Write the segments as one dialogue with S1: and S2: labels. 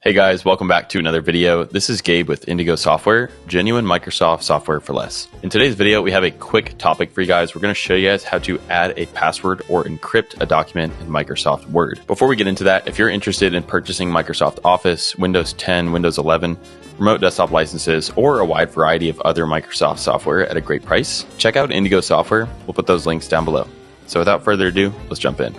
S1: Hey guys, welcome back to another video. This is Gabe with Indigo Software, genuine Microsoft software for less. In today's video, we have a quick topic for you guys. We're going to show you guys how to add a password or encrypt a document in Microsoft Word. Before we get into that, if you're interested in purchasing Microsoft Office, Windows 10, Windows 11, remote desktop licenses, or a wide variety of other Microsoft software at a great price, check out Indigo Software. We'll put those links down below. So without further ado, let's jump in.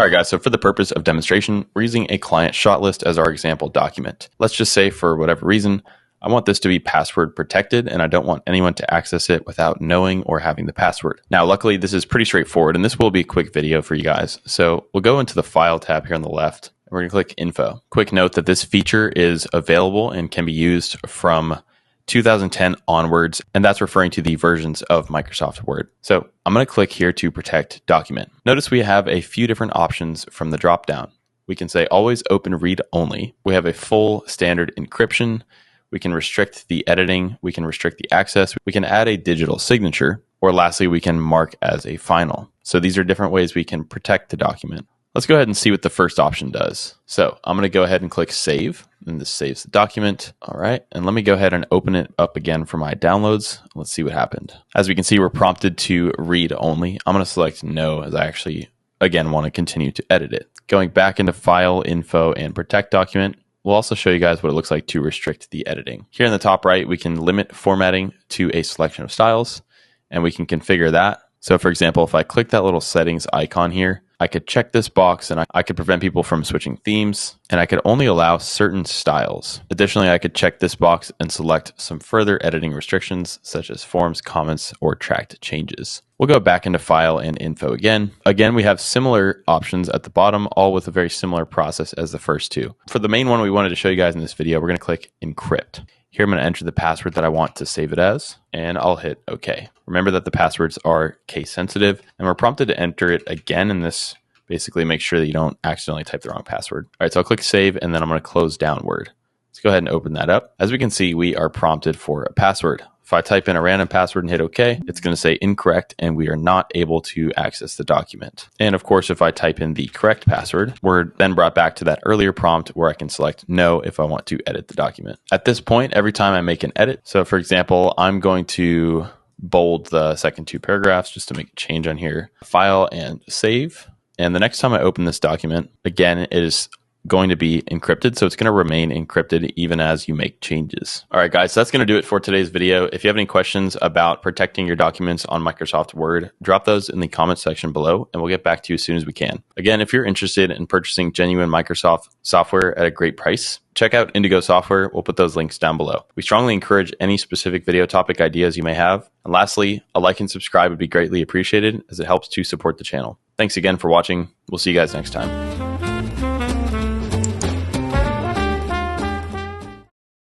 S1: All right, guys, so for the purpose of demonstration, we're using a client shot list as our example document. Let's just say for whatever reason, I want this to be password protected and I don't want anyone to access it without knowing or having the password. Now, luckily, this is pretty straightforward and this will be a quick video for you guys. So we'll go into the File tab here on the left and we're gonna click Info. Quick note that this feature is available and can be used from 2010 onwards, and that's referring to the versions of Microsoft Word. So I'm going to click here to protect document. Notice we have a few different options from the dropdown. We can say always open read only. We have a full standard encryption. We can restrict the editing. We can restrict the access. We can add a digital signature, or lastly, we can mark as a final. So these are different ways we can protect the document. Let's go ahead and see what the first option does. So I'm going to go ahead and click Save, and this saves the document. All right, and let me go ahead and open it up again for my downloads. Let's see what happened. As we can see, we're prompted to read only. I'm going to select No, as I actually, again, want to continue to edit it. Going back into File, Info, and Protect Document, we'll also show you guys what it looks like to restrict the editing. Here in the top right, we can limit formatting to a selection of styles, and we can configure that. So for example, if I click that little settings icon here, I could check this box and I could prevent people from switching themes, and I could only allow certain styles. Additionally, I could check this box and select some further editing restrictions such as forms, comments, or tracked changes. We'll go back into File and Info again. Again, we have similar options at the bottom, all with a very similar process as the first two. For the main one we wanted to show you guys in this video, we're going to click Encrypt. Here I'm going to enter the password that I want to save it as, and I'll hit OK. Remember that the passwords are case sensitive, and we're prompted to enter it again in this. Basically, make sure that you don't accidentally type the wrong password. All right, so I'll click Save, and then I'm going to close down Word. Let's go ahead and open that up. As we can see, we are prompted for a password. If I type in a random password and hit OK, it's going to say incorrect, and we are not able to access the document. And of course, if I type in the correct password, we're then brought back to that earlier prompt where I can select No if I want to edit the document. At this point, every time I make an edit, so for example, I'm going to bold the second two paragraphs just to make a change on here. File and Save. And the next time I open this document, again, it is going to be encrypted. So it's going to remain encrypted even as you make changes. All right, guys, so that's going to do it for today's video. If you have any questions about protecting your documents on Microsoft Word, drop those in the comment section below and we'll get back to you as soon as we can. Again, if you're interested in purchasing genuine Microsoft software at a great price, check out Indigo Software. We'll put those links down below. We strongly encourage any specific video topic ideas you may have. And lastly, a like and subscribe would be greatly appreciated as it helps to support the channel. Thanks again for watching. We'll see you guys next time.